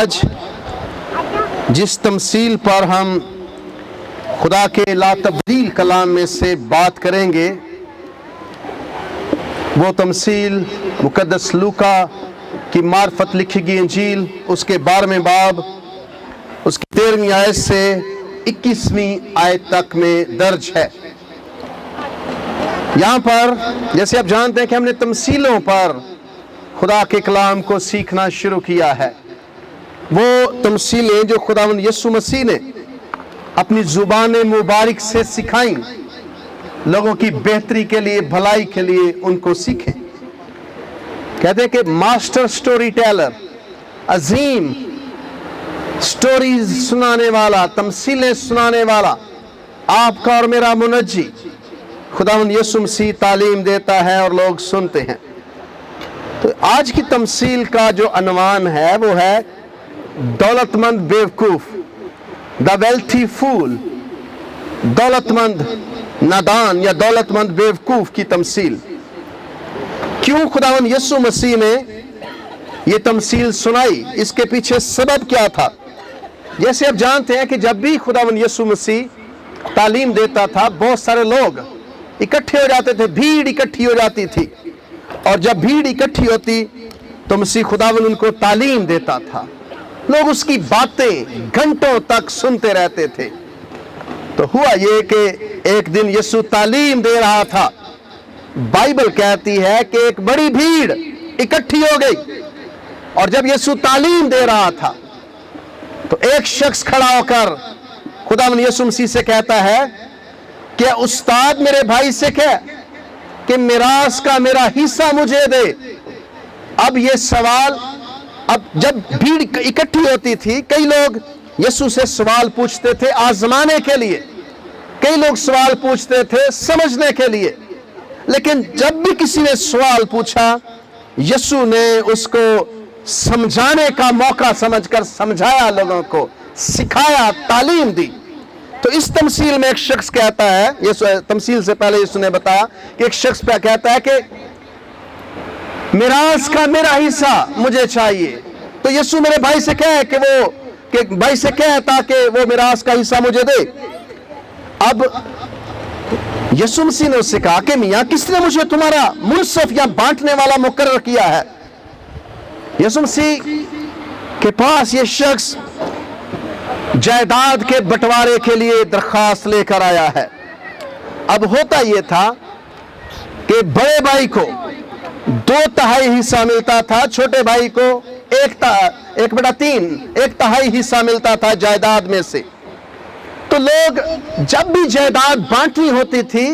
آج جس تمثیل پر ہم خدا کے لا تبدیل کلام میں سے بات کریں گے وہ تمثیل مقدس لوکا کی معرفت لکھی گئی انجیل اس کے 12ویں باب اس کی 13ویں آیت سے 21ویں آیت تک میں درج ہے۔ یہاں پر جیسے آپ جانتے ہیں کہ ہم نے تمثیلوں پر خدا کے کلام کو سیکھنا شروع کیا ہے، وہ تمثیلیں جو خداوند یسوع مسیح نے اپنی زبان مبارک سے سکھائیں، لوگوں کی بہتری کے لیے، بھلائی کے لیے ان کو سیکھیں۔ کہتے ہیں کہ ماسٹر سٹوری ٹیلر، عظیم سٹوریز سنانے والا، تمثیلیں سنانے والا، آپ کا اور میرا منجی خداوند یسوع مسیح تعلیم دیتا ہے اور لوگ سنتے ہیں۔ تو آج کی تمثیل کا جو عنوان ہے وہ ہے دولت مند بیوقوف، دا ویلتھی فول، دولت مند نادان یا دولت مند بیوقوف کی تمثیل۔ کیوں خداوند یسوع مسیح نے یہ تمثیل سنائی؟ اس کے پیچھے سبب کیا تھا؟ جیسے آپ جانتے ہیں کہ جب بھی خداوند یسوع مسیح تعلیم دیتا تھا بہت سارے لوگ اکٹھے ہو جاتے تھے، بھیڑ اکٹھی ہو جاتی تھی، اور جب بھیڑ اکٹھی ہوتی تو مسیح خداوند ان کو تعلیم دیتا تھا، لوگ اس کی باتیں گھنٹوں تک سنتے رہتے تھے۔ تو ہوا یہ کہ ایک دن یسوع تعلیم دے رہا تھا، بائبل کہتی ہے کہ ایک بڑی بھیڑ اکٹھی ہو گئی، اور جب یسوع تعلیم دے رہا تھا تو ایک شخص کھڑا ہو کر خداوند یسوع مسیح سے کہتا ہے کہ استاد میرے بھائی سے کہہ کہ میراث کا میرا حصہ مجھے دے۔ اب یہ سوال، اب جب بھیڑ اکٹھی ہوتی تھی کئی لوگ یسوع سے سوال پوچھتے تھے آزمانے کے لیے، کئی لوگ سوال پوچھتے تھے سمجھنے کے لیے، لیکن جب بھی کسی نے سوال پوچھا یسوع نے اس کو سمجھانے کا موقع سمجھ کر سمجھایا، لوگوں کو سکھایا، تعلیم دی۔ تو اس تمثیل میں ایک شخص کہتا ہے، تمثیل سے پہلے یسوع نے بتایا کہ ایک شخص پہ کہتا ہے کہ میراث کا میرا حصہ مجھے چاہیے۔ تو یسوع میرے بھائی سے کہے کہ بھائی سے کہے تاکہ وہ میراث کا حصہ مجھے دے۔ اب یسوع مسیح نے اس سے کہا کہ میاں کس نے مجھے تمہارا منصف یا بانٹنے والا مقرر کیا ہے؟ یسوع مسیح کے پاس یہ شخص جائیداد کے بٹوارے کے لیے درخواست لے کر آیا ہے۔ اب ہوتا یہ تھا کہ بڑے بھائی کو 2/3 حصہ ملتا تھا، چھوٹے بھائی کو 1/3 1/3 حصہ ملتا تھا جائیداد میں سے۔ تو لوگ جب بھی جائیداد بانٹنی ہوتی تھی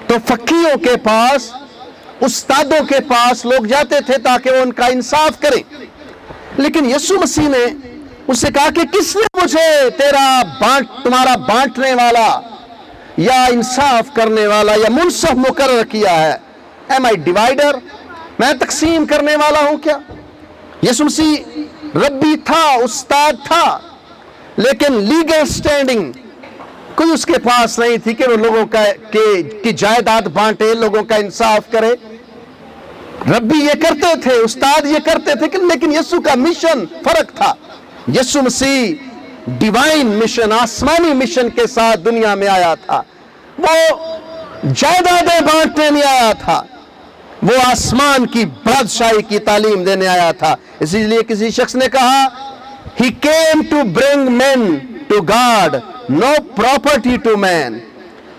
تو فقیروں کے پاس، استادوں کے پاس لوگ جاتے تھے تاکہ وہ ان کا انصاف کریں۔ لیکن یسوع مسیح نے اس سے کہا کہ کس نے مجھے تمہارا بانٹنے والا یا انصاف کرنے والا یا منصف مقرر کیا ہے؟ ایم آئی ڈیوائیڈر؟ میں تقسیم کرنے والا ہوں کیا؟ یسوع مسیح ربی تھا، استاد تھا، لیکن لیگل سٹینڈنگ کوئی اس کے پاس نہیں تھی کہ وہ لوگوں کی جائیداد بانٹے، لوگوں کا انصاف کرے۔ ربی یہ کرتے تھے، استاد یہ کرتے تھے، لیکن یسوع کا مشن فرق تھا۔ یسوع مسیح ڈیوائن مشن، آسمانی مشن کے ساتھ دنیا میں آیا تھا۔ وہ جائیدادیں بانٹنے نہیں آیا تھا، وہ آسمان کی بادشاہی کی تعلیم دینے آیا تھا۔ اسی لیے کسی شخص نے کہا He came to bring men to God, no property to man۔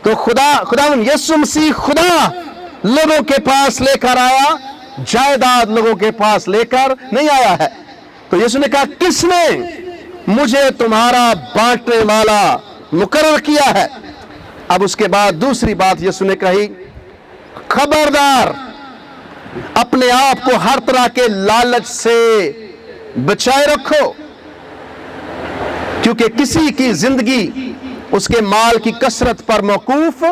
تو خداوند یسوع مسیح خدا لوگوں کے پاس لے کر آیا، جائیداد لوگوں کے پاس لے کر نہیں آیا ہے۔ تو یسوع نے کہا کس نے مجھے تمہارا بانٹنے والا مقرر کیا ہے؟ اب اس کے بعد دوسری بات یسوع نے کہی، خبردار، اپنے آپ کو ہر طرح کے لالچ سے بچائے رکھو، کیونکہ کسی کی زندگی اس کے مال کی کثرت پر موقوف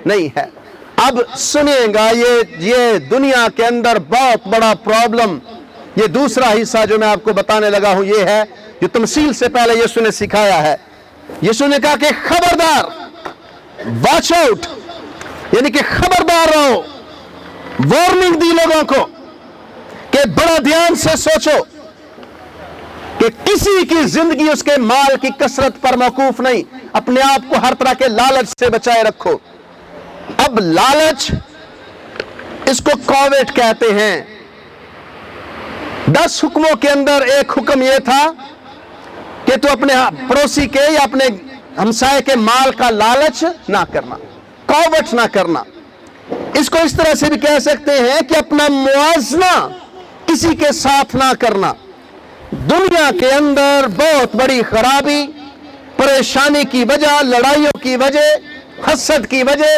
نہیں ہے۔ اب سنیے گا، یہ دنیا کے اندر بہت بڑا پرابلم، یہ دوسرا حصہ جو میں آپ کو بتانے لگا ہوں یہ ہے جو تمثیل سے پہلے یسوع نے سکھایا ہے۔ یسوع نے کہا کہ خبردار، واچ آؤٹ، یعنی کہ خبردار رہو، وارننگ دی لوگوں کو کہ بڑا دھیان سے سوچو۔ کہ کسی کی زندگی اس کے مال کی کثرت پر موقوف نہیں. اپنے آپ کو ہر طرح کے لالچ سے بچائے رکھو. اب لالچ اس کو کووٹ کہتے ہیں. 10 حکموں کے اندر ایک حکم یہ تھا کہ تو اپنے پڑوسی کے یا اپنے ہمسائے کے مال کا لالچ نہ کرنا, کووٹ نہ کرنا. اس کو اس طرح سے بھی کہہ سکتے ہیں کہ اپنا موازنہ کسی کے ساتھ نہ کرنا. دنیا کے اندر بہت بڑی خرابی, پریشانی کی وجہ, لڑائیوں کی وجہ, حسد کی وجہ,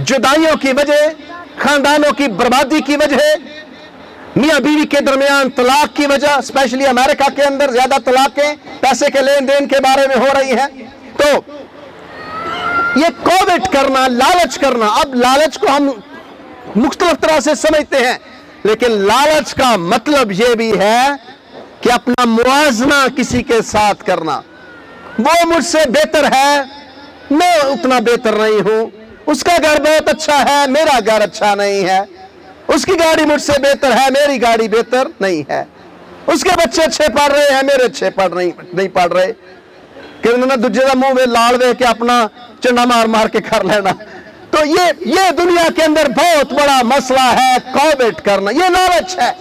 جدائیوں کی وجہ, خاندانوں کی بربادی کی وجہ, میاں بیوی کے درمیان طلاق کی وجہ, اسپیشلی امریکہ کے اندر زیادہ طلاقیں پیسے کے لین دین کے بارے میں ہو رہی ہیں. تو یہ کووٹ کرنا, لالچ کرنا. اب لالچ کو ہم مختلف طرح سے سمجھتے ہیں, لیکن لالچ کا مطلب یہ بھی ہے کہ اپنا موازنہ کسی کے ساتھ کرنا. وہ مجھ سے بہتر ہے, میں اتنا بہتر نہیں ہوں. اس کا گھر بہت اچھا ہے, میرا گھر اچھا نہیں ہے. اس کی گاڑی مجھ سے بہتر ہے, میری گاڑی بہتر نہیں ہے. اس کے بچے اچھے پڑھ رہے ہیں, میرے اچھے نہیں پڑھ رہے. کہ انہوں نے دوجے کا منہ میں لاڑ دے کے اپنا چنڈا مار مار کے کر لینا. تو یہ دنیا کے اندر بہت بڑا مسئلہ ہے, کووٹ کرنا. یہ لالچ ہے,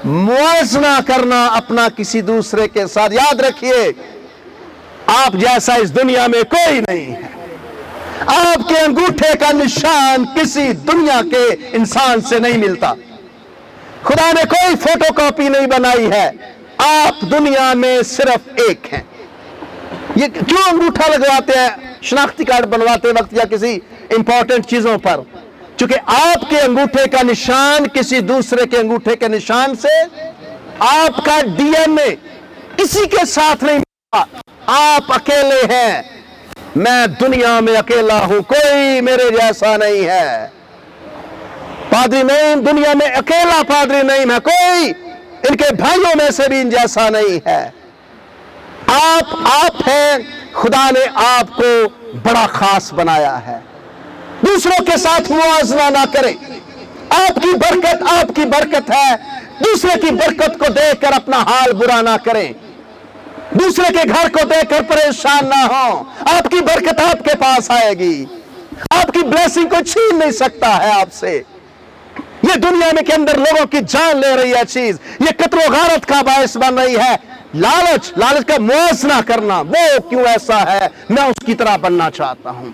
موازنہ کرنا اپنا کسی دوسرے کے ساتھ. یاد رکھیے, آپ جیسا اس دنیا میں کوئی نہیں ہے. آپ کے انگوٹھے کا نشان کسی دنیا کے انسان سے نہیں ملتا. خدا نے کوئی فوٹو کاپی نہیں بنائی ہے. آپ دنیا میں صرف ایک ہیں. یہ کیوں انگوٹھا لگواتے ہیں شناختی کارڈ بنواتے وقت یا کسی امپورٹنٹ چیزوں پر؟ چونکہ آپ کے انگوٹھے کا نشان کسی دوسرے کے انگوٹھے کے نشان سے, آپ کا ڈی این اے کسی کے ساتھ نہیں ملتا. آپ اکیلے ہیں. میں دنیا میں اکیلا ہوں, کوئی میرے جیسا نہیں ہے. پادری نہیں, دنیا میں اکیلا پادری نہیں ہے کوئی, ان کے بھائیوں میں سے بھی ان جیسا نہیں ہے. آپ ہیں. خدا نے آپ کو بڑا خاص بنایا ہے. دوسروں کے ساتھ موازنہ نہ کریں. آپ کی برکت ہے. دوسرے کی برکت کو دیکھ کر اپنا حال برا نہ کریں. دوسرے کے گھر کو دیکھ کر پریشان نہ ہوں. آپ کی برکت آپ کے پاس آئے گی. آپ کی بلیسنگ کو چھین نہیں سکتا ہے آپ سے. یہ دنیا میں کے اندر لوگوں کی جان لے رہی ہے چیز, یہ قتل و غارت کا باعث بن رہی ہے. لالچ کا موازنہ کرنا. وہ کیوں ایسا ہے, میں اس کی طرح بننا چاہتا ہوں.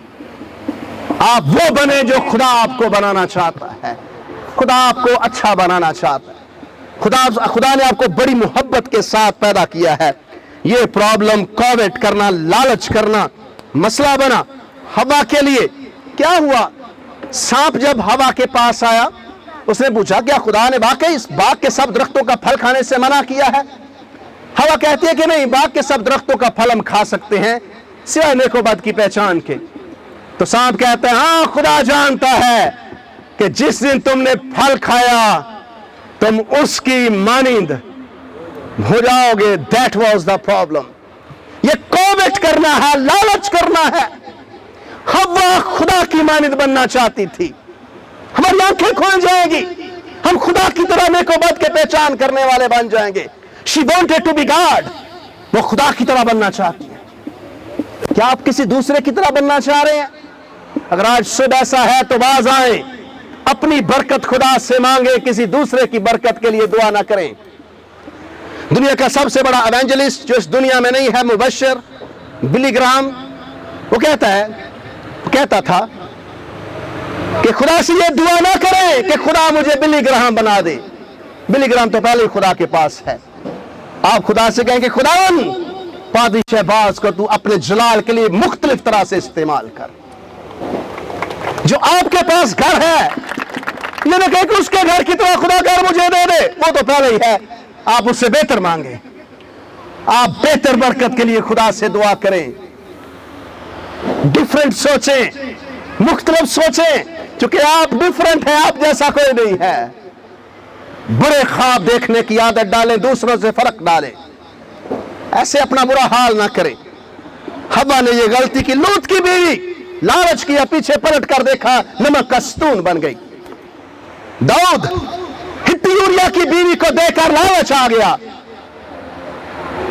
آپ وہ بنے جو خدا آپ کو بنانا چاہتا ہے. خدا آپ کو اچھا بنانا چاہتا ہے. خدا نے آپ کو بڑی محبت کے ساتھ پیدا کیا ہے. یہ پرابلم کووٹ کرنا, لالچ کرنا مسئلہ بنا. ہوا کے لیے کیا ہوا؟ سانپ جب ہوا کے پاس آیا, اس نے پوچھا کیا خدا نے واقعی اس باغ کے سب درختوں کا پھل کھانے سے منع کیا ہے؟ ہوا کہتی ہے کہ نہیں, باغ کے سب درختوں کا پھل ہم کھا سکتے ہیں سوائے نیک و بد کی پہچان کے. تو سانپ کہتا ہے ہاں خدا جانتا ہے کہ جس دن تم نے پھل کھایا تم اس کی مانند ہو جاؤ گے. That was the problem. یہ کووٹ کرنا ہے, لالچ کرنا ہے. ہوا خدا کی مانند بننا چاہتی تھی. ہماری آنکھیں کھل جائیں گی, ہم خدا کی طرح نیک و بد کے پہچان کرنے والے بن جائیں گے. She wanted to be God. وہ خدا کی طرح بننا چاہتی ہے. کیا آپ کسی دوسرے کی طرح بننا چاہ رہے ہیں؟ اگر آج صبح ایسا ہے تو باز آئیں, اپنی برکت خدا سے مانگیں, کسی دوسرے کی برکت کے لیے دعا نہ کریں. دنیا کا سب سے بڑا ایونجلسٹ جو اس دنیا میں نہیں ہے, مبشر بلی گراہم, وہ کہتا تھا کہ خدا سے یہ دعا نہ کریں کہ خدا مجھے بلی گراہم بنا دے. بلی گراہم تو پہلے ہی خدا کے پاس ہے. آپ خدا سے کہیں کہ خداوند پادری شہباز کو تو اپنے جلال کے لیے مختلف طرح سے استعمال کر. جو آپ کے پاس گھر ہے, یہ نہ کہیں کہ اس کے گھر کی طرح خدا گھر مجھے دے دے, وہ تو پہلے ہی ہے. آپ اس سے بہتر مانگیں. آپ بہتر برکت کے لیے خدا سے دعا کریں. ڈیفرنٹ سوچیں, مختلف سوچیں, چونکہ آپ ڈیفرنٹ ہیں, آپ جیسا کوئی نہیں ہے. بڑے خواب دیکھنے کی عادت ڈالیں, دوسروں سے فرق ڈالیں. ایسے اپنا برا حال نہ کریں. ہوا نے یہ غلطی کی. لوط کی بیوی لالچ کیا, پیچھے پلٹ کر دیکھا, نمک کا ستون بن گئی. داؤد ہٹی یوریا کی بیوی کو دیکھ کر لالچ آ گیا.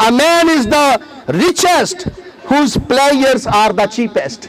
a man is the richest whose players are the cheapest।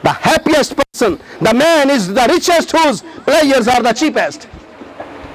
The happiest person, the man is the richest whose players are the cheapest।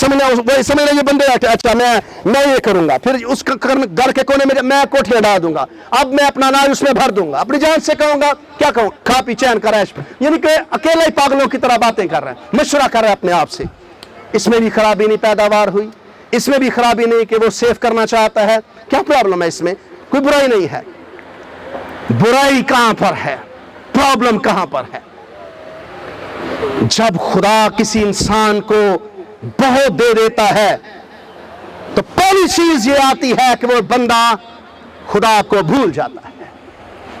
وہی سمجھ لیں یہ بندے اچھا میں یہ کروں گا، پھر اس گھر کے کونے میں کوٹھیاں ڈال دوں گا، اب میں اپنا اناج اس میں بھر دوں گا، اپنی جان سے کہوں گا کیا کہوں، کھا پی چین کر عیش، یعنی کہ اکیلے ہی پاگلوں کی طرح باتیں کر رہے ہیں، مشورہ کر رہے ہیں اپنے آپ سے. اس میں بھی خرابی نہیں پیداوار ہوئی، اس میں بھی خرابی نہیں کہ وہ سیو کرنا چاہتا ہے. کیا پرابلم ہے اس میں؟ کوئی برائی نہیں ہے. برائی کہاں پر ہے؟ پرابلم کہاں پر ہے؟ جب خدا کسی انسان کو بہت دے دیتا ہے تو پہلی چیز یہ آتی ہے کہ وہ بندہ خدا کو بھول جاتا ہے.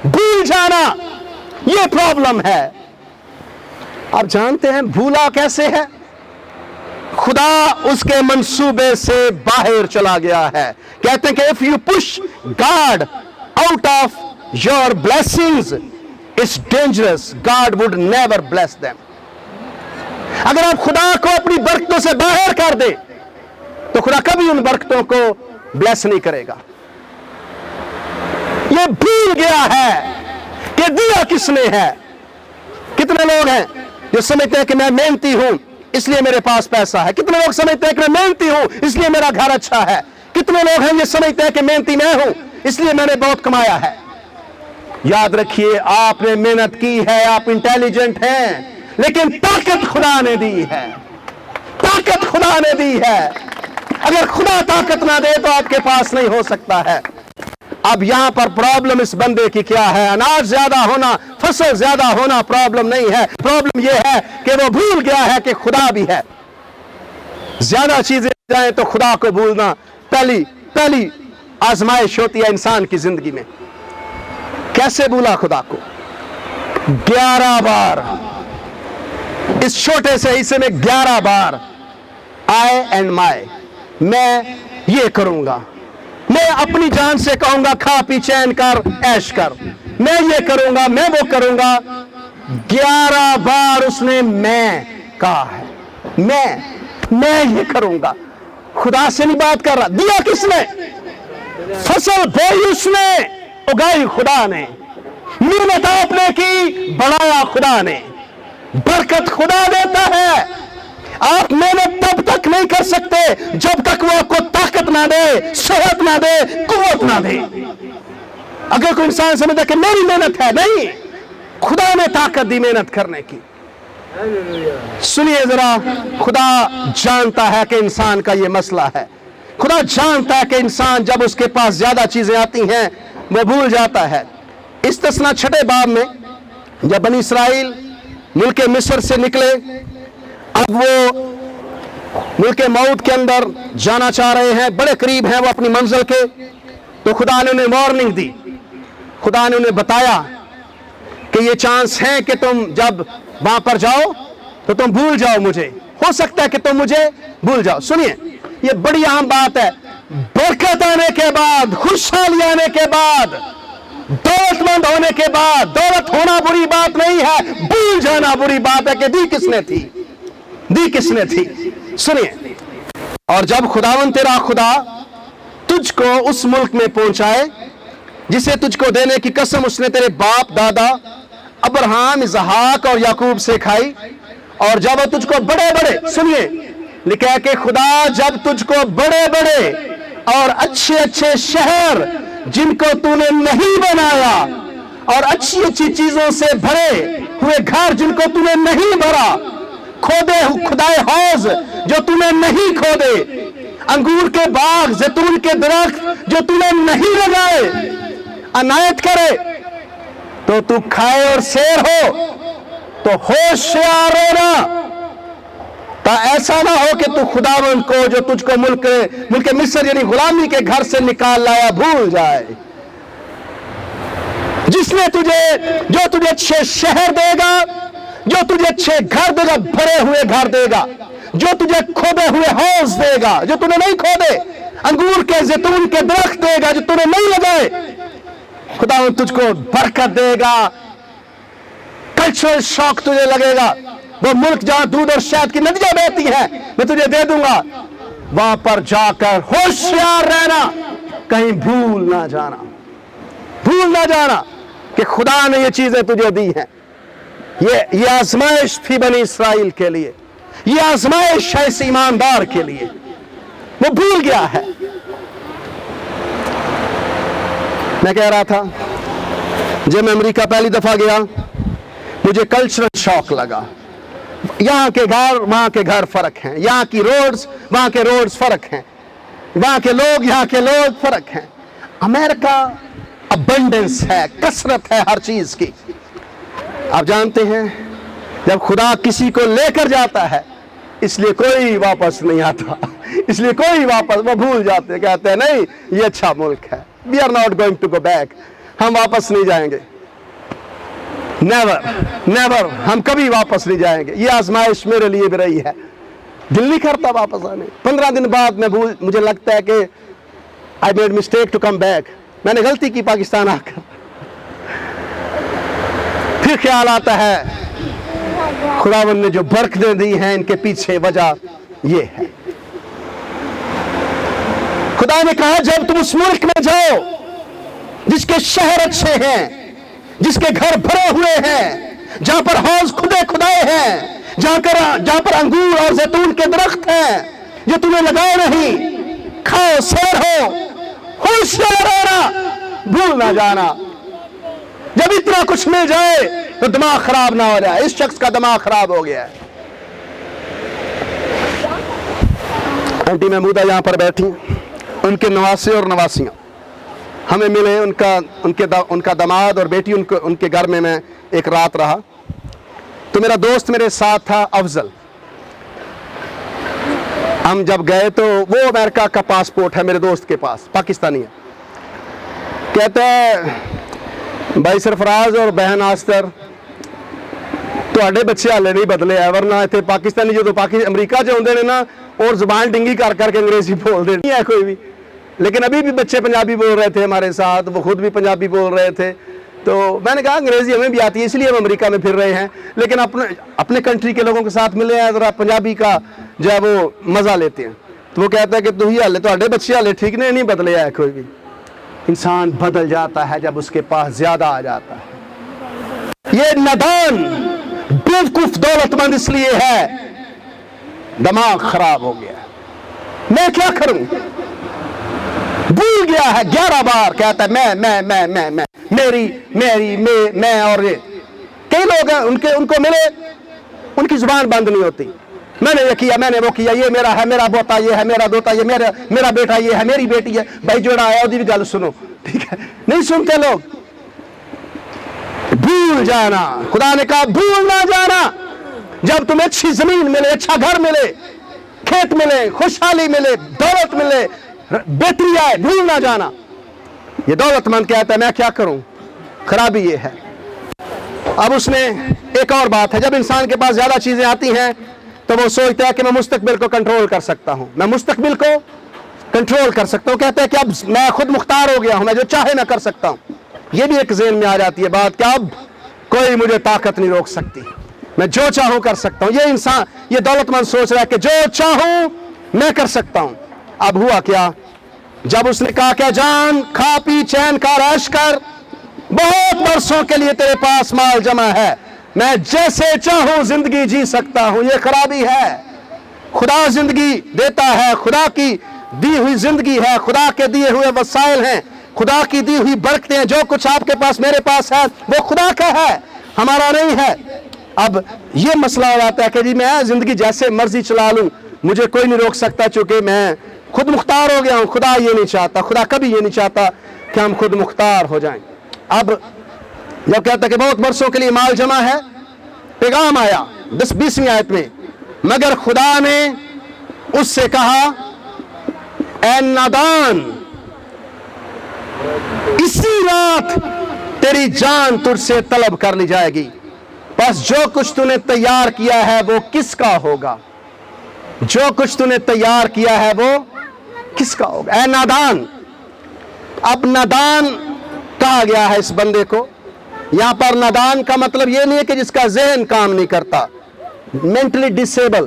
بھول جانا یہ پرابلم ہے. آپ جانتے ہیں بھولا کیسے ہے؟ خدا اس کے منصوبے سے باہر چلا گیا ہے. کہتے ہیں کہ if you push God out of your blessings, it's dangerous. God would never bless them. اگر آپ خدا کو اپنی برکتوں سے باہر کر دے تو خدا کبھی ان برکتوں کو بلیس نہیں کرے گا. یہ بھول گیا ہے کہ دیا کس نے ہے. کتنے لوگ ہیں جو سمجھتے ہیں کہ میں محنتی ہوں اس لیے میرے پاس پیسہ ہے. کتنے لوگ سمجھتے ہیں کہ میں محنتی ہوں اس لیے میرا گھر اچھا ہے. کتنے لوگ ہیں یہ سمجھتے ہیں کہ محنتی میں ہوں اس لیے میں نے بہت کمایا ہے. یاد رکھیے آپ نے محنت کی ہے، آپ انٹیلیجنٹ ہیں، لیکن طاقت خدا نے دی ہے. طاقت خدا نے دی ہے. اگر خدا طاقت نہ دے تو آپ کے پاس نہیں ہو سکتا ہے. اب یہاں پر پرابلم اس بندے کی کیا ہے؟ اناج زیادہ ہونا، فصل زیادہ ہونا پرابلم نہیں ہے. پرابلم یہ ہے کہ وہ بھول گیا ہے کہ خدا بھی ہے. زیادہ چیزیں جائیں تو خدا کو بھولنا پہلی آزمائش ہوتی ہے انسان کی زندگی میں. کیسے بھولا خدا کو؟ 11 بار اس چھوٹے سے حصے میں 11 بار I and my، میں یہ کروں گا، میں اپنی جان سے کہوں گا کھا پی چین کر عیش کر، میں یہ کروں گا، میں وہ کروں گا. 11 بار اس نے میں کہا ہے. میں یہ کروں گا. خدا سے نہیں بات کر رہا. دیا کس نے؟ فصل بوئی اس نے، اگائی خدا نے. محنت آپ نے کی، بڑھایا خدا نے. برکت خدا دیتا ہے. آپ محنت تب تک نہیں کر سکتے جب تک وہ آپ کو طاقت نہ دے، صحت نہ دے، قوت نہ دے. اگر کوئی انسان سمجھتا کہ میری محنت ہے، نہیں، خدا نے طاقت دی محنت کرنے کی. سنیے ذرا، خدا جانتا ہے کہ انسان کا یہ مسئلہ ہے. خدا جانتا ہے کہ انسان جب اس کے پاس زیادہ چیزیں آتی ہیں وہ بھول جاتا ہے. استثنا 6 باب میں جب بنی اسرائیل ملک مصر سے نکلے، اب وہ ملک موعود کے اندر جانا چاہ رہے ہیں، بڑے قریب ہیں وہ اپنی منزل کے، تو خدا نے انہیں وارننگ دی. خدا نے انہیں بتایا کہ یہ چانس ہے کہ تم جب وہاں پر جاؤ تو تم بھول جاؤ مجھے. ہو سکتا ہے کہ تم مجھے بھول جاؤ. سنیے، یہ بڑی اہم بات ہے. برکت آنے کے بعد، خوشحالی آنے کے بعد، دولت مند ہونے کے بعد، دولت ہونا بری بات نہیں ہے، بھول جانا بری بات ہے کہ دی کس نے تھی، دی کس نے تھی. سنیے، اور جب خداوند تیرا خدا تجھ کو اس ملک میں پہنچائے جسے تجھ کو دینے کی قسم اس نے تیرے باپ دادا ابراہیم، اسحاق اور یعقوب سے کھائی، اور جب وہ تجھ کو بڑے بڑے، سنیے لکھا ہے کہ خدا جب تجھ کو بڑے بڑے اور اچھے اچھے شہر جن کو تو نے نہیں بنایا اور اچھی اچھی چیزوں سے بھرے ہوئے گھر جن کو تو نے نہیں بھرا، کھودے خدائے حوض جو تو نے نہیں کھودے، انگور کے باغ، زیتون کے درخت جو تو نے نہیں لگائے، عنایت کرے تو کھائے اور سیر ہو، تو ہوشیار رہنا تا ایسا نہ ہو کہ تو خداوند کو جو تجھ کو ملک مصر یعنی غلامی کے گھر سے نکال لایا بھول جائے. جس نے جو تجھے اچھے شہر دے گا، جو تجھے اچھے گھر دے گا، بھرے ہوئے گھر دے گا، جو تجھے کھودے ہوئے حوض دے گا جو تو نے نہیں کھودے، انگور کے زیتون کے درخت دے گا جو تو نے نہیں لگائے، خداوند تجھ کو برکت دے گا. کلچرل شوق تجھے لگے گا، وہ ملک جہاں دودھ اور شہد کی ندیاں بہتی ہیں میں تجھے دے دوں گا، وہاں پر جا کر ہوشیار رہنا، کہیں بھول نہ جانا، بھول نہ جانا کہ خدا نے یہ چیزیں تجھے دی ہیں. یہ آزمائش تھی بنی اسرائیل کے لیے. یہ آزمائش ہے اس ایماندار کے لیے، وہ بھول گیا ہے۔ میں کہہ رہا تھا جب میں امریکہ پہلی دفعہ گیا مجھے کلچرل شوق لگا، یہاں کے گھر وہاں کے گھر فرق ہیں، یہاں کی روڈز وہاں کے روڈز فرق ہیں، وہاں کے لوگ یہاں کے لوگ فرق ہیں۔ امریکہ ابنڈنس ہے، کثرت ہے ہر چیز کی۔ آپ جانتے ہیں جب خدا کسی کو لے کر جاتا ہے اس لیے کوئی واپس نہیں آتا، اس لیے کوئی واپس، وہ بھول جاتے ہیں، کہتے ہیں نہیں یہ اچھا ملک ہے، we are not going to go back، ہم واپس نہیں جائیں گے، نیور، ہم کبھی واپس نہیں جائیں گے۔ یہ آزمائش میرے لیے بھی رہی ہے، دل نہیں کرتا واپس آنے۔ 15 دن بعد مجھے لگتا ہے کہ I made mistake to come back، میں نے غلطی کی پاکستان آ کر۔ پھر خیال آتا ہے خداوند نے جو برکتیں دی ہیں ان کے پیچھے وجہ یہ ہے۔ خدا نے کہا جب تم اس ملک میں جاؤ جس کے شہر اچھے ہیں، جس کے گھر بھرے ہوئے ہیں، جہاں پر حوض کھدائے ہیں، جہاں پر انگور اور زیتون کے درخت ہیں جو تمہیں لگائے نہیں، کھاؤ سیر ہو، ہوشیار رہنا، بھول نہ جانا۔ جب اتنا کچھ مل جائے تو دماغ خراب نہ ہو جائے۔ اس شخص کا دماغ خراب ہو گیا ہے۔ آنٹی محمودہ یہاں پر بیٹھی، ان کے نواسے اور نواسیاں ہمیں ملے، ان کا داماد اور بیٹی ان کے گھر میں ایک رات رہا۔ تو میرا دوست میرے ساتھ تھا افضل۔ ہم جب گئے تو وہ امریکہ کا پاسپورٹ ہے میرے دوست کے پاس، پاکستانی ہے۔ کہتا ہے بھائی سرفراز اور بہن آستر تواڈے بچے ہالے نہیں بدلے ہے، ورنہ اتنے پاکستانی جو امریکہ جو ہوندے نے نا اور زبان ڈنگی کر کے انگریزی بولتے نہیں ہے کوئی بھی، لیکن ابھی بھی بچے پنجابی بول رہے تھے ہمارے ساتھ، وہ خود بھی پنجابی بول رہے تھے۔ تو میں نے کہا انگریزی ہمیں بھی آتی ہے اس لیے ہم امریکہ میں پھر رہے ہیں، لیکن اپنے کنٹری کے لوگوں کے ساتھ ملے ہیں ذرا پنجابی کا جو ہے وہ مزہ لیتے ہیں۔ تو وہ کہتا ہے کہ تو ہی ہالے تواڈے بچے ہالے ٹھیک نہیں بدلے ہے کوئی بھی۔ انسان بدل جاتا ہے جب اس کے پاس زیادہ آ جاتا ہے۔ یہ نادان بیوقوف دولت مند اس لیے ہے دماغ خراب ہو گیا۔ میں کیا کروں؟ بھول گیا ہے 11 بار کہتا ہے میں میں اور یہ کئی لوگ ہیں ان کو ملے ان کی زبان بند نہیں ہوتی۔ میں نے یہ کیا، میں نے وہ کیا، یہ میرا ہے، میرا پوتا یہ ہے، میرا دوتا یہ، میرا بیٹا یہ ہے، میری بیٹی ہے۔ بھائی جوڑا آیا بھی گل سنو، ٹھیک ہے؟ نہیں سنتے لوگ۔ بھول جانا، خدا نے کہا بھول نہ جانا۔ جب تمہیں اچھی زمین ملے، اچھا گھر ملے، کھیت ملے، خوشحالی ملے، دولت ملے، بہتری آئے، بھول نہ جانا۔ یہ دولت مند کہتا ہے میں کیا کروں؟ خرابی یہ ہے۔ اب اس نے ایک اور بات ہے، جب انسان کے پاس زیادہ چیزیں آتی ہیں تو وہ سوچتا ہے کہ میں مستقبل کو کنٹرول کر سکتا ہوں، میں مستقبل کو کنٹرول کر سکتا ہوں۔ کہتا ہے کہ اب میں خود مختار ہو گیا ہوں، میں جو چاہے میں کر سکتا ہوں۔ یہ بھی ایک ذہن میں آ جاتی ہے بات کہ اب کوئی مجھے طاقت نہیں روک سکتی، میں جو چاہوں کر سکتا ہوں۔ یہ انسان، یہ دولت مند سوچ رہا ہے کہ جو چاہوں میں کر سکتا ہوں۔ اب ہوا کیا؟ جب اس نے کہا کہ جان کھا پی چین کا عیش کر، بہت برسوں کے لیے تیرے پاس مال جمع ہے، میں جیسے چاہوں زندگی جی سکتا ہوں، یہ خرابی ہے۔ خدا زندگی دیتا ہے، خدا کی دی ہوئی زندگی ہے، خدا کے دیے ہوئے وسائل ہیں، خدا کی دی ہوئی برکتیں ہیں۔ جو کچھ آپ کے پاس میرے پاس ہے وہ خدا کا ہے، ہمارا نہیں ہے۔ اب یہ مسئلہ ہو جاتا ہے کہ جی میں زندگی جیسے مرضی چلا لوں، مجھے کوئی نہیں روک سکتا چونکہ میں خود مختار ہو گیا ہوں۔ خدا یہ نہیں چاہتا، خدا کبھی یہ نہیں چاہتا کہ ہم خود مختار ہو جائیں۔ اب جب کہتا ہے کہ بہت برسوں کے لیے مال جمع ہے، پیغام آیا 20ویں آیت میں، مگر خدا نے اس سے کہا اے نادان، اسی رات تیری جان تجھ سے طلب کر لی جائے گی، بس جو کچھ تو نے تیار کیا ہے وہ کس کا ہوگا؟ جو کچھ تو نے تیار کیا ہے وہ کس کا ہوگا؟ اے نادان۔ اب نادان کہا گیا ہے اس بندے کو، یہاں پر نادان کا مطلب یہ نہیں ہے کہ جس کا ذہن کام نہیں کرتا، مینٹلی ڈسیبل،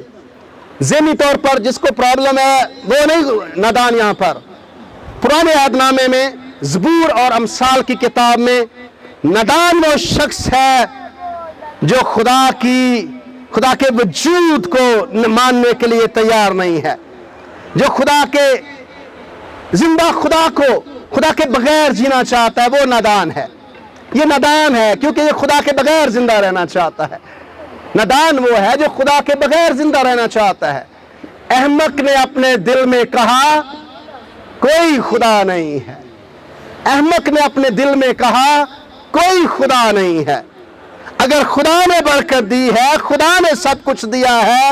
ذہنی طور پر جس کو پرابلم ہے وہ نہیں نادان۔ یہاں پر پرانے عہد نامے میں زبور اور امثال کی کتاب میں نادان وہ شخص ہے جو خدا کے وجود کو ماننے کے لیے تیار نہیں ہے، جو خدا کے زندہ خدا کے بغیر جینا چاہتا ہے، وہ نادان ہے۔ یہ نادان ہے کیونکہ یہ خدا کے بغیر زندہ رہنا چاہتا ہے۔ نادان وہ ہے جو خدا کے بغیر زندہ رہنا چاہتا ہے۔ احمق نے اپنے دل میں کہا کوئی خدا نہیں ہے۔ احمق نے اپنے دل میں کہا کوئی خدا نہیں ہے۔ اگر خدا نے برکت دی ہے، خدا نے سب کچھ دیا ہے،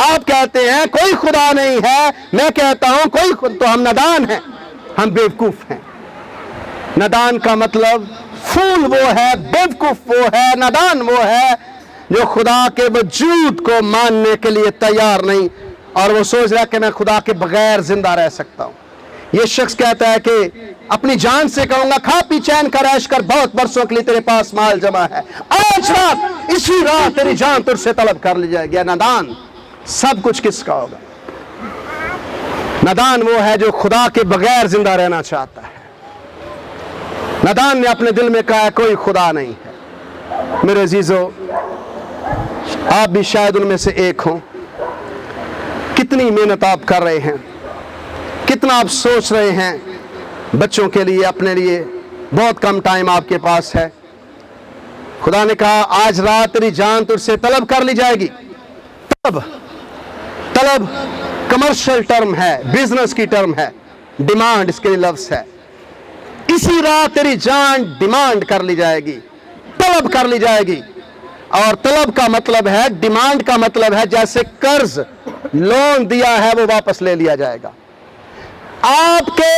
آپ کہتے ہیں کوئی خدا نہیں ہے، میں کہتا ہوں کوئی خدا، تو ہم نادان ہیں، ہم بیوقوف ہیں۔ نادان کا مطلب فول وہ ہے، بیوقوف وہ ہے، نادان وہ ہے جو خدا کے وجود کو ماننے کے لیے تیار نہیں، اور وہ سوچ رہا ہے کہ میں خدا کے بغیر زندہ رہ سکتا ہوں۔ یہ شخص کہتا ہے کہ اپنی جان سے کہوں گا کھا پی چین کر عیش کر، بہت برسوں کے لیے تیرے پاس مال جمع ہے، آج رات اسی رات تیری جان تجھ سے طلب کر لی جائے گی۔ نادان سب کچھ کس کا ہوگا؟ نادان وہ ہے جو خدا کے بغیر زندہ رہنا چاہتا ہے۔ نادان نے اپنے دل میں کہا کوئی خدا نہیں ہے۔ میرے عزیزو، آپ بھی شاید ان میں سے ایک ہوں۔ کتنی محنت آپ کر رہے ہیں، کتنا آپ سوچ رہے ہیں بچوں کے لیے، اپنے لیے، بہت کم ٹائم آپ کے پاس ہے۔ خدا نے کہا آج رات تیری جان تجھ سے طلب کر لی جائے گی۔ طلب کمرشل ٹرم ہے، بزنس کی ٹرم ہے، ڈیمانڈ اس کے لیے لفظ ہے۔ اسی رات تیری جان ڈیمانڈ کر لی جائے گی، طلب کر لی جائے گی۔ اور طلب کا مطلب ہے، ڈیمانڈ کا مطلب ہے جیسے قرض لون دیا ہے وہ واپس لے لیا جائے گا۔ آپ کے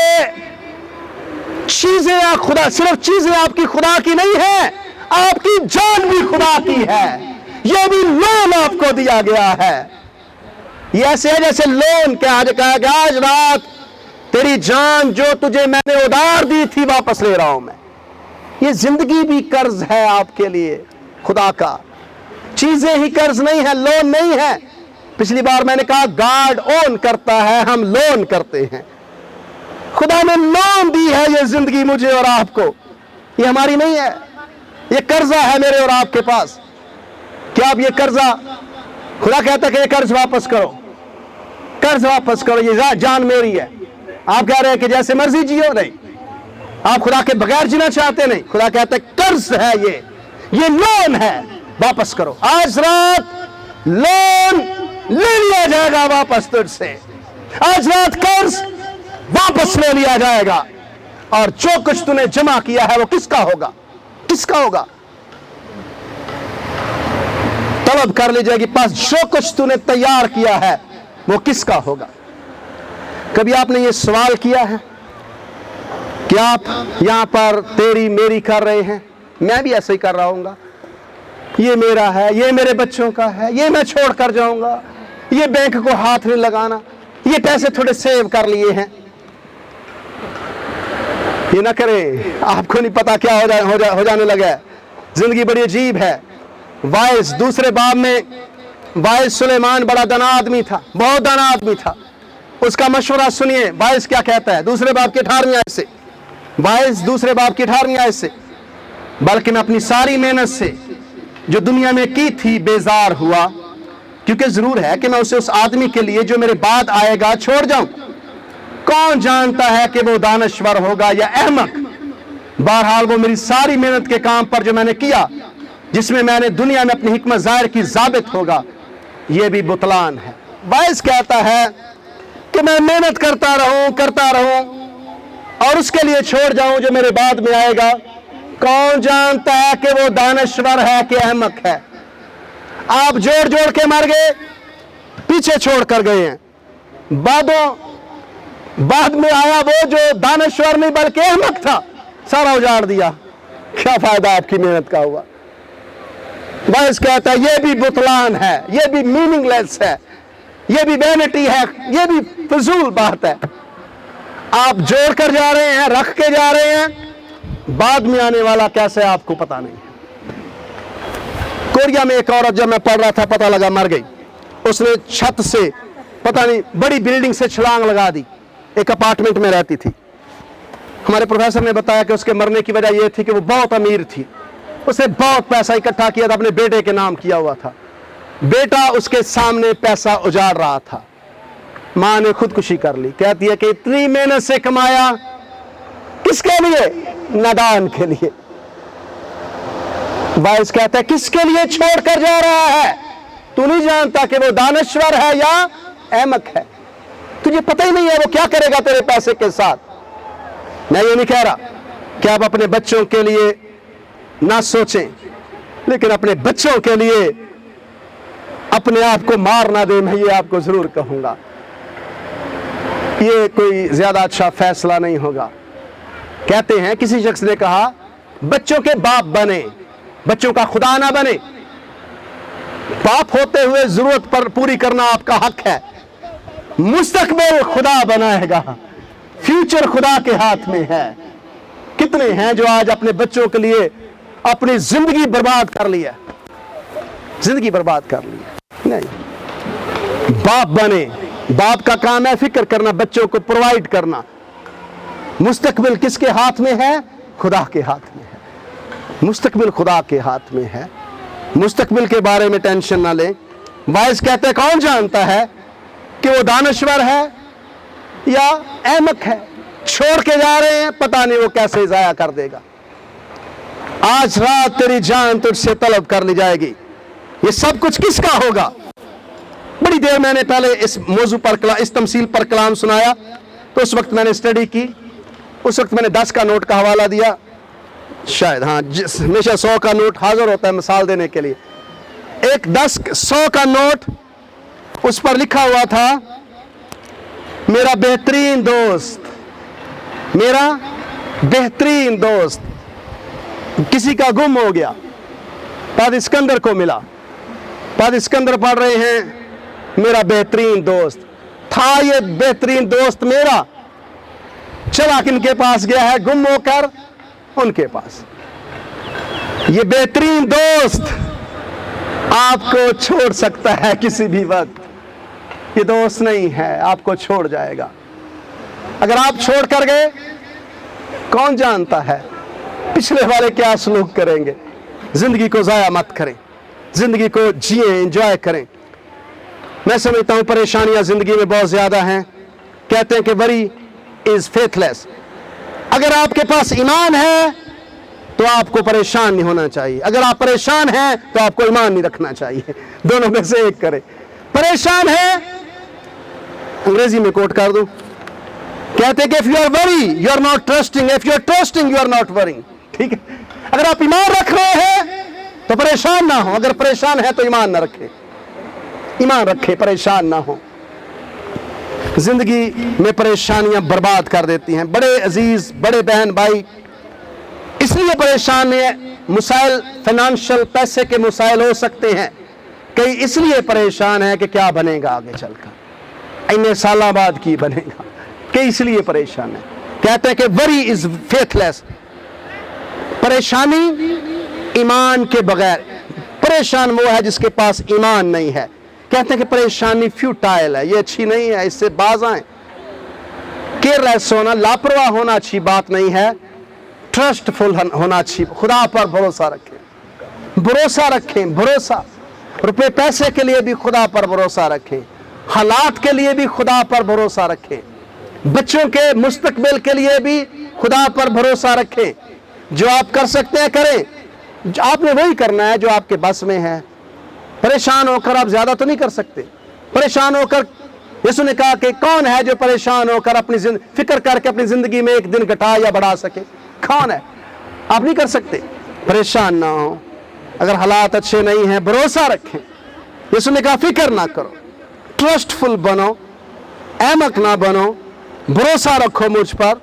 چیزیں خدا، صرف چیزیں آپ کی خدا کی نہیں ہے، آپ کی جان بھی خدا کی ہے۔ یہ بھی لون آپ کو دیا گیا ہے۔ یہ ایسے ہے جیسے لون کہا گیا آج رات تیری جان جو تجھے میں نے ادھار دی تھی واپس لے رہا ہوں میں۔ یہ زندگی بھی قرض ہے آپ کے لیے خدا کا۔ چیزیں ہی قرض نہیں ہے، لون نہیں ہے۔ پچھلی بار میں نے کہا گاڈ اون کرتا ہے، ہم لون کرتے ہیں۔ خدا نے لون دی ہے یہ زندگی مجھے اور آپ کو، یہ ہماری نہیں ہے، یہ قرضہ ہے میرے اور آپ کے پاس۔ کیا آپ یہ قرضہ، خدا کہتا ہے کہ یہ قرض واپس کرو، قرض واپس کرو، یہ جان میری ہے۔ آپ کہہ رہے ہیں کہ جیسے مرضی جیو، نہیں، آپ خدا کے بغیر جینا چاہتے نہیں۔ خدا کہتا ہے قرض ہے، یہ لون ہے، واپس کرو۔ آج رات لون لے لیا جائے گا واپس تجھ سے، آج رات قرض واپس لے لیا جائے گا، اور جو کچھ تو نے جمع کیا ہے وہ کس کا ہوگا؟ کس کا ہوگا؟ طلب کر لی جائے گی، پاس جو کچھ تو نے تیار کیا ہے وہ کس کا ہوگا؟ کبھی آپ نے یہ سوال کیا ہے کہ آپ یہاں پر تیری میری کر رہے ہیں؟ میں بھی ایسے ہی کر رہا ہوں گا، یہ میرا ہے، یہ میرے بچوں کا ہے، یہ میں چھوڑ کر جاؤں گا، یہ بینک کو ہاتھ نہیں لگانا، یہ پیسے تھوڑے سیو کر لیے ہیں۔ یہ نہ کریں، آپ کو نہیں پتا کیا ہو جانے لگا ہے۔ زندگی بڑی عجیب ہے۔ وائس دوسرے باب میں، وائس سلیمان بڑا دانا آدمی تھا، بہت دانا آدمی تھا۔ اس کا مشورہ سنیے، وائس کیا کہتا ہے دوسرے باب کی 18ویں آیت سے۔ وائس دوسرے باب کی 18ویں آیت سے، بلکہ میں اپنی ساری محنت سے جو دنیا میں کی تھی بیزار ہوا، کیونکہ ضرور ہے کہ میں اسے اس آدمی کے لیے جو میرے بعد آئے گا چھوڑ جاؤں۔ کون جانتا ہے کہ وہ دانشور ہوگا یا احمق؟ بہرحال وہ میری ساری محنت کے کام پر جو میں نے کیا، جس میں میں نے دنیا میں اپنی حکمت ظاہر کی، ثابت ہوگا، یہ بھی بطلان ہے۔ باعث کہتا ہے کہ میں محنت کرتا رہوں اور اس کے لیے چھوڑ جاؤں جو میرے بعد میں آئے گا۔ کون جانتا ہے کہ وہ دانشور ہے کہ احمق ہے؟ آپ جوڑ کے مر گئے، پیچھے چھوڑ کر گئے ہیں۔ بعد میں آیا وہ جو دانشور نہیں بلکہ احمق تھا، سارا اجاڑ دیا۔ کیا فائدہ آپ کی محنت کا ہوا؟ باعث کہتا ہے یہ بھی بطلان ہے، یہ بھی میننگ لیس ہے، یہ بھی وینٹی ہے، یہ بھی فضول بات ہے۔ آپ جوڑ کر جا رہے ہیں، رکھ کے جا رہے ہیں، بعد میں آنے والا کیسے آپ کو پتا نہیں ہے۔ کوریا میں ایک عورت جب میں پڑھ رہا تھا پتہ لگا مر گئی۔ اس نے چھت سے پتہ نہیں بڑی بلڈنگ سے چھلانگ لگا دی، ایک اپارٹمنٹ میں رہتی تھی۔ ہمارے پروفیسر نے بتایا کہ اس کے مرنے کی وجہ یہ تھی کہ وہ بہت امیر تھی، اس نے بہت پیسہ اکٹھا کیا تھا، اپنے بیٹے کے نام کیا ہوا تھا، بیٹا اس کے سامنے پیسہ اجاڑ رہا تھا، ماں نے خودکشی کر لی. کہتی ہے کہ اتنی محنت سے کمایا کس کے لیے؟ نادان کے لیے. وائس کہتا ہے کس کے لیے چھوڑ کر جا رہا ہے؟ تو نہیں جانتا کہ وہ دانشور ہے یا احمق ہے؟ تجھے پتہ ہی نہیں ہے وہ کیا کرے گا تیرے پیسے کے ساتھ. میں یہ نہیں کہہ رہا کہ آپ اپنے بچوں کے لیے نہ سوچیں، لیکن اپنے بچوں کے لیے اپنے آپ کو مار نہ دیں. میں یہ آپ کو ضرور کہوں گا، یہ کوئی زیادہ اچھا فیصلہ نہیں ہوگا. کہتے ہیں کسی شخص نے کہا بچوں کے باپ بنے، بچوں کا خدا نہ بنے. باپ ہوتے ہوئے ضرورت پر پوری کرنا آپ کا حق ہے، مستقبل خدا بنائے گا، فیوچر خدا کے ہاتھ میں ہے. کتنے ہیں جو آج اپنے بچوں کے لیے اپنی زندگی برباد کر لی ہے، زندگی برباد کر لی ہے. نہیں، باپ بنے. باپ کا کام ہے فکر کرنا، بچوں کو پرووائڈ کرنا. مستقبل کس کے ہاتھ میں ہے؟ خدا کے ہاتھ میں ہے. مستقبل خدا کے ہاتھ میں ہے. مستقبل کے بارے میں ٹینشن نہ لیں. وائس کہتے ہیں کون جانتا ہے کہ وہ دانشور ہے یا احمق ہے؟ چھوڑ کے جا رہے ہیں، پتہ نہیں وہ کیسے ضائع کر دے گا. آج رات تیری جان تجھ سے طلب کر لی جائے گی. یہ سب کچھ کس کا ہوگا؟ بڑی دیر میں نے پہلے اس موضوع پر اس تمثیل پر کلام سنایا تو اس وقت میں نے اسٹڈی کی. اس وقت میں نے 10 کا نوٹ کا حوالہ دیا. شاید ہاں ہمیشہ 100 کا نوٹ حاضر ہوتا ہے مثال دینے کے لیے. ایک 100 کا نوٹ، اس پر لکھا ہوا تھا میرا بہترین دوست، میرا بہترین دوست. کسی کا گم ہو گیا، پاد اسکندر کو ملا. پاد اسکندر پڑھ رہے ہیں میرا بہترین دوست. تھا یہ بہترین دوست میرا، چلا کن کے پاس گیا ہے؟ گم ہو کر ان کے پاس. یہ بہترین دوست آپ کو چھوڑ سکتا ہے کسی بھی وقت. یہ دوست نہیں ہے، آپ کو چھوڑ جائے گا. اگر آپ چھوڑ کر گئے، کون جانتا ہے پچھلے والے کیا سلوک کریں گے. زندگی کو ضائع مت کریں، زندگی کو جیئیں، انجوائے کریں. میں سمجھتا ہوں پریشانیاں زندگی میں بہت زیادہ ہیں. کہتے ہیں کہ وری از فیتھ-لیس. اگر آپ کے پاس ایمان ہے تو آپ کو پریشان نہیں ہونا چاہیے. اگر آپ پریشان ہیں تو آپ کو ایمان نہیں رکھنا چاہیے. دونوں میں سے ایک کریں. پریشان ہے، انگریزی میں کوٹ کر دوں، کہتے ہیں کہ if you are worry you are not trusting, if you are trusting you are not worrying. ٹھیک ہے، اگر آپ ایمان رکھ رہے ہیں تو پریشان نہ ہو. اگر پریشان ہے تو ایمان نہ رکھیں. ایمان رکھے، پریشان نہ ہو. زندگی میں پریشانیاں برباد کر دیتی ہیں. بڑے عزیز، بڑے بہن بھائی اس لیے پریشان ہیں. مسائل فائنانشل، پیسے کے مسائل ہو سکتے ہیں. کئی اس لیے پریشان ہیں کہ کیا بنے گا آگے چل کر، اتنے سالہ بعد کی بنے گا. کئی اس لیے پریشان ہیں. کہتے ہیں کہ وری از فیتھ-لیس. پریشانی ایمان کے بغیر. پریشان وہ ہے جس کے پاس ایمان نہیں ہے. کہتے ہیں کہ پریشانی فیوٹائل ہے، یہ اچھی نہیں ہے، اس سے باز آئیں. کیئرلیس ہونا، لاپرواہ ہونا اچھی بات نہیں ہے. ٹرسٹ فل ہونا اچھی. خدا پر بھروسہ رکھیں، بھروسہ رکھیں. بھروسہ، روپے پیسے کے لیے بھی خدا پر بھروسہ رکھیں. حالات کے لیے بھی خدا پر بھروسہ رکھیں. بچوں کے مستقبل کے لیے بھی خدا پر بھروسہ رکھیں. جو آپ کر سکتے ہیں کریں. آپ نے وہی کرنا ہے جو آپ کے بس میں ہے. پریشان ہو کر آپ زیادہ تو نہیں کر سکتے. پریشان ہو کر، یسوع نے کہا کہ کون ہے جو پریشان ہو کر اپنی فکر کر کے اپنی زندگی میں ایک دن گھٹا یا بڑھا سکے؟ کون ہے؟ آپ نہیں کر سکتے. پریشان نہ ہو. اگر حالات اچھے نہیں ہیں بھروسہ رکھیں. یسوع نے کہا فکر نہ کرو، ٹرسٹ فل بنو، احمق نہ بنو. بھروسہ رکھو مجھ پر،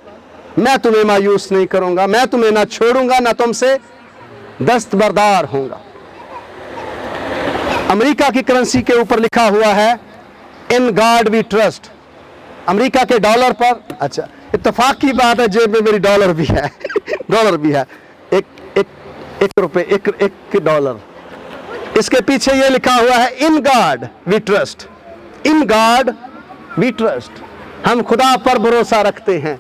میں تمہیں مایوس نہیں کروں گا، میں تمہیں نہ چھوڑوں گا، نہ تم سے دستبردار ہوں گا. امریکہ کی کرنسی کے اوپر لکھا ہوا ہے ان گاڈ وی ٹرسٹ. امریکہ کے ڈالر پر، اچھا اتفاق کی بات ہے جیب میں میری ڈالر بھی ہے. ڈالر بھی ہے، ایک روپے، ایک ڈالر. اس کے پیچھے یہ لکھا ہوا ہے in God we trust. In God we trust. ہم خدا پر بھروسہ رکھتے ہیں.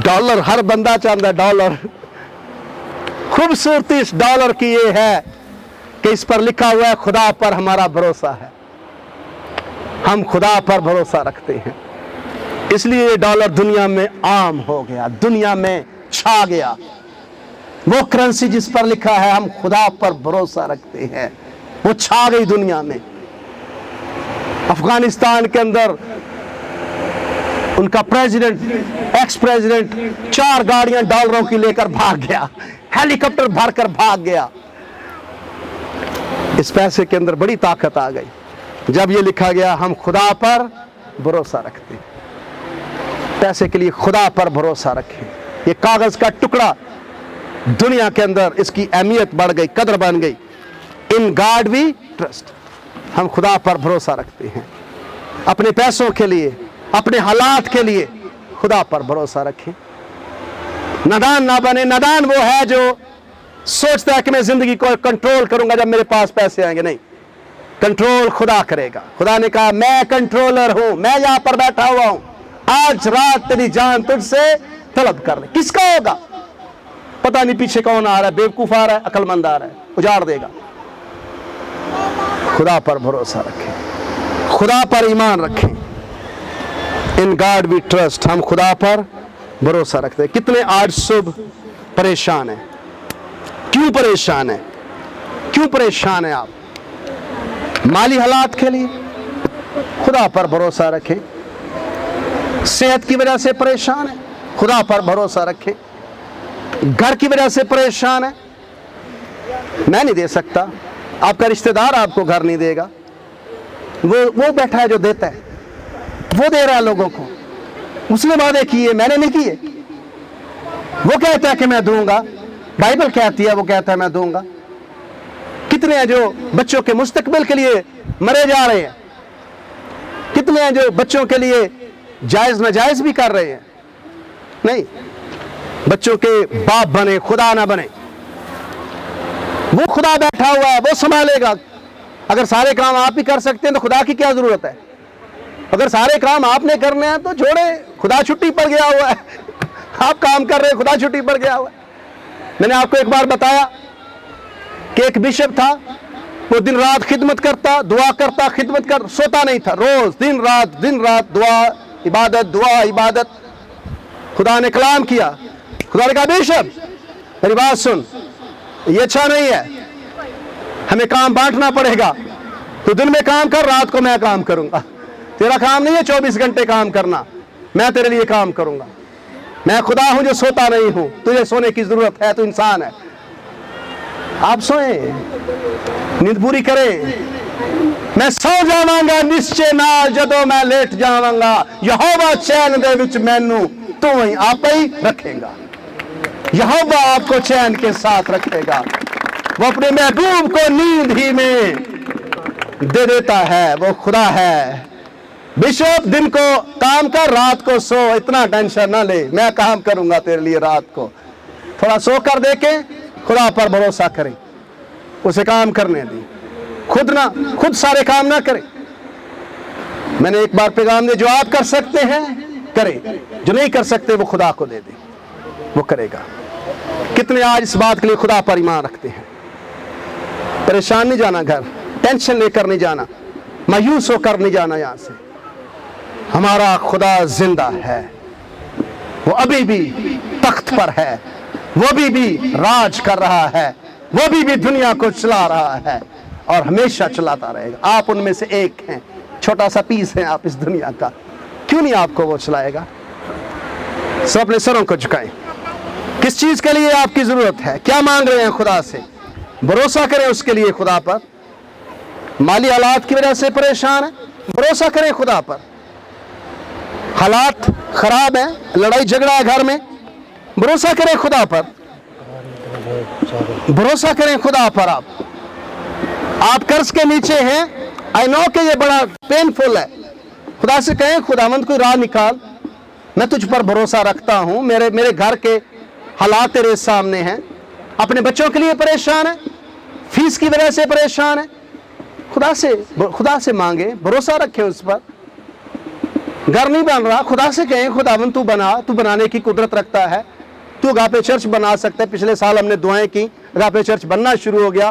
ڈالر ہر بندہ چاہتا ہے. ڈالر خوبصورتی اس ڈالر کی یہ ہے کہ اس پر لکھا ہوا ہے خدا پر ہمارا بھروسہ ہے. ہم خدا پر بھروسہ رکھتے ہیں، اس لیے یہ ڈالر دنیا میں عام ہو گیا، دنیا میں چھا گیا. وہ کرنسی جس پر لکھا ہے ہم خدا پر بھروسہ رکھتے ہیں، وہ چھا گئی دنیا میں. افغانستان کے اندر ان کا پریزیڈنٹ، ایکس پریزیڈنٹ 4 گاڑیاں ڈالروں کی لے کر بھاگ گیا، ہیلی کاپٹر بھر کر بھاگ گیا. اس پیسے کے اندر بڑی طاقت آ گئی جب یہ لکھا گیا ہم خدا پر بھروسہ رکھتے ہیں. پیسے کے لیے خدا پر بھروسہ رکھیں. یہ کاغذ کا ٹکڑا دنیا کے اندر اس کی اہمیت بڑھ گئی، قدر بن گئی. In God we trust. ہم خدا پر بھروسہ رکھتے ہیں. اپنے پیسوں کے لیے، اپنے حالات کے لیے خدا پر بھروسہ رکھیں. نادان نہ بنے. نادان وہ ہے جو سوچتا ہے کہ میں زندگی کو کنٹرول کروں گا جب میرے پاس پیسے آئیں گے. نہیں، کنٹرول خدا کرے گا. خدا نے کہا میں کنٹرولر ہوں، میں یہاں پر بیٹھا ہوا ہوں، آج رات تیری جان تجھ سے طلب کر لے. کس کا ہوگا پتہ نہیں، پیچھے کون آ رہا ہے، بیوقوف آ رہا ہے، عقل مند آ رہا ہے، اجاڑ دے گا. خدا پر بھروسہ رکھیں، خدا پر ایمان رکھیں. In God we trust. ہم خدا پر بھروسہ رکھتے ہیں. کتنے آج صبح پریشان ہیں. کیوں پریشان ہیں؟ کیوں پریشان ہیں آپ؟ مالی حالات کے لیے خدا پر بھروسہ رکھیں. صحت کی وجہ سے پریشان ہیں، خدا پر بھروسہ رکھیں. گھر کی وجہ سے پریشان ہیں، میں نہیں دے سکتا، آپ کا رشتہ دار آپ کو گھر نہیں دے گا. وہ بیٹھا ہے جو دیتا ہے، وہ دے رہا ہے لوگوں کو. اس نے وعدے کیے، میں نے نہیں کیے. وہ کہتا ہے کہ میں دوں گا، بائبل کہتی ہے وہ کہتا ہے میں دوں گا. کتنے ہیں جو بچوں کے مستقبل کے لیے مرے جا رہے ہیں. کتنے ہیں جو بچوں کے لیے جائز ناجائز بھی کر رہے ہیں. نہیں، بچوں کے باپ بنے، خدا نہ بنے. وہ خدا بیٹھا ہوا ہے، وہ سنبھالے گا. اگر سارے کام آپ ہی کر سکتے ہیں تو خدا کی کیا ضرورت ہے؟ اگر سارے کام آپ نے کرنے ہیں تو چھوڑے، خدا چھٹی پر گیا ہوا ہے. آپ کام کر رہے ہیں، خدا چھٹی پر گیا ہوا ہے. میں نے آپ کو ایک بار بتایا کہ ایک بشپ تھا، وہ دن رات خدمت کرتا، دعا کرتا، خدمت کر، سوتا نہیں تھا. روز دن رات دعا، عبادت، دعا، عبادت. خدا نے کلام کیا. خدا نے کہا بشپ میری بات سن، یہ اچھا نہیں ہے، ہمیں کام بانٹنا پڑے گا. تو دن میں کام کر، رات کو میں کام کروں گا. تیرا کام نہیں ہے 24 گھنٹے کام کرنا، میں تیرے لیے کام کروں گا. میں خدا ہوں جو سوتا نہیں ہوں. تجھے سونے کی ضرورت ہے، تو انسان ہے. آپ سوئیں، نیند پوری کریں. میں سو جاواں گا نشچے نال جدوں میں لیٹ جاواں گا. یہوہ چین دے وچ مینوں تو ہی آپ ہی رکھے گا. یہوہ آپ کو چین کے ساتھ رکھے گا. وہ اپنے محبوب کو نیند ہی میں دے دیتا ہے. وہ خدا ہے. بشپ دن کو کام کر، رات کو سو. اتنا ٹینشن نہ لے، میں کام کروں گا تیرے لیے. رات کو تھوڑا سو کر دیکھیں. خدا پر بھروسہ کریں، اسے کام کرنے دیں. خود سارے کام نہ کریں. میں نے ایک بار پیغام دیا، جو آپ کر سکتے ہیں کریں، جو نہیں کر سکتے وہ خدا کو دے دیں، وہ کرے گا. کتنے آج اس بات کے لیے خدا پر ایمان رکھتے ہیں. پریشان نہیں جانا گھر، ٹینشن لے کر نہیں جانا، مایوس ہو کر نہیں جانا یہاں سے. ہمارا خدا زندہ ہے، وہ ابھی بھی تخت پر ہے، وہ بھی راج کر رہا ہے، وہ بھی دنیا کو چلا رہا ہے اور ہمیشہ چلاتا رہے گا. آپ ان میں سے ایک ہیں، چھوٹا سا پیس ہیں آپ اس دنیا کا. کیوں نہیں آپ کو وہ چلائے گا؟ سب اپنے سروں کو جھکائیں. کس چیز کے لیے آپ کی ضرورت ہے؟ کیا مانگ رہے ہیں خدا سے؟ بھروسہ کریں اس کے لیے خدا پر. مالی حالات کی وجہ سے پریشان ہیں، بھروسہ کریں خدا پر. حالات خراب ہیں، لڑائی جھگڑا ہے گھر میں، بھروسہ کریں خدا پر. بھروسہ کریں خدا پر. آپ قرض کے نیچے ہیں، آئی نو کہ یہ بڑا پینفل ہے. خدا سے کہیں خداوند کوئی راہ نکال، میں تجھ پر بھروسہ رکھتا ہوں. میرے گھر کے حالات تیرے سامنے ہیں. اپنے بچوں کے لیے پریشان ہے، فیس کی وجہ سے پریشان ہے. خدا سے مانگے، بھروسہ رکھیں اس پر. گھر نہیں بن رہا، خدا سے کہیں خداوند تو بنا، تو بنانے کی قدرت رکھتا ہے. تو اگاپے چرچ بنا سکتا ہے. پچھلے سال ہم نے دعائیں کی، اگاپے چرچ بننا شروع ہو گیا.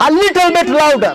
A little bit louder,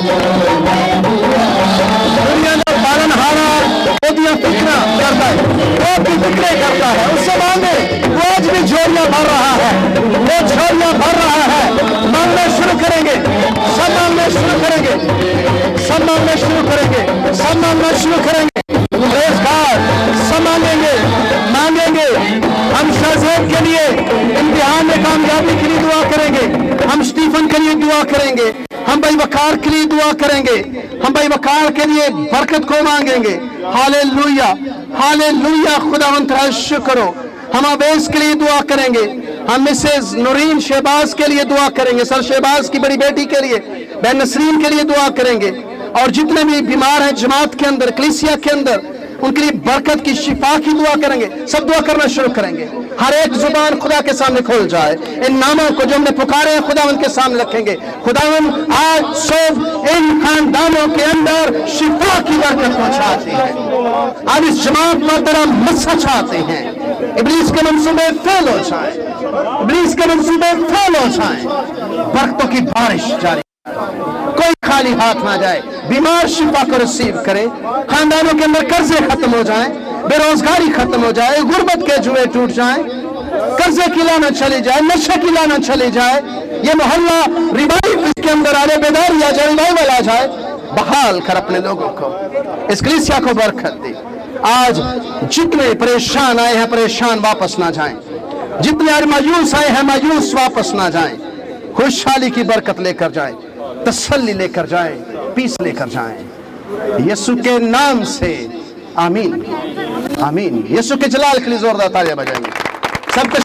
دنیا کا پالن ہارا وہ فکر کرتا ہے، وہ بھی فکریں کرتا ہے، اس سے مانگے، وہ آج بھی جھولیاں بھر رہا ہے، وہ جھولیاں بھر رہا ہے۔ مانگنا شروع کریں گے، سب مانگنا شروع کریں گے، سب مانگنا شروع کریں گے، سب مانگنا شروع کریں گے۔ پریز گاڈ، سب مانگیں گے، مانگیں گے۔ ہم شاہزیب کے لیے امتحان میں کامیابی کے لیے دعا کریں گے، ہم اسٹیفن کے لیے دعا کریں گے، ہم بھائی وقار کے لیے دعا کریں گے، ہم بھائی وقار کے لیے برکت کو مانگیں گے۔ ہاللیلویہ، ہاللیلویہ، خداوند تیرا شکر ہو۔ ہم اویس کے لیے دعا کریں گے، ہم مسز نورین شہباز کے لیے دعا کریں گے، سر شہباز کی بڑی بیٹی کے لیے، بہن نسرین کے لیے دعا کریں گے، اور جتنے بھی بیمار ہیں جماعت کے اندر، کلیسیا کے اندر، ان کے لیے برکت کی، شفا کی دعا کریں گے۔ سب دعا کرنا شروع کریں گے، ہر ایک زبان خدا کے سامنے کھول جائے، ان ناموں کو جو ہم نے پکارے ہیں خداوند کے سامنے رکھیں گے۔ خداوند آج صبح ان خاندانوں کے اندر شفا کی برکت پہنچاتے ہیں، آج اس جماعت پر تیرا مسا چاہتے ہیں، ابلیس کے منصوبے فیل ہو جائیں، ابلیس کے منصوبے فیل ہو جائیں، برکتوں کی بارش جاری، کوئی خالی ہاتھ نہ جائے، بیمار شفا کو ریسیو کرے، خاندانوں کے اندر قرضے ختم ہو جائیں، بے روزگاری ختم ہو جائے، غربت کے جوئے ٹوٹ جائیں، قرضے کی لعنت چلی جائے، نشے کی لعنت چلی جائے، یہ محلہ ریوائو اس کے اندر آنے، بیداری آ جائے، ریوائول آ جائے۔ بحال کر اپنے لوگوں کو، اس کلیسیا کو برکت دے۔ آج جتنے پریشان آئے ہیں پریشان واپس نہ جائیں، جتنے مایوس آئے ہیں مایوس واپس نہ جائیں، خوشحالی کی برکت لے کر جائیں، تسلی لے کر جائیں، پیس لے کر جائیں، یسوع کے نام سے آمین، آمین۔ یسوع کے جلال کے لیے زوردار تالیاں بجائیں گے سب کے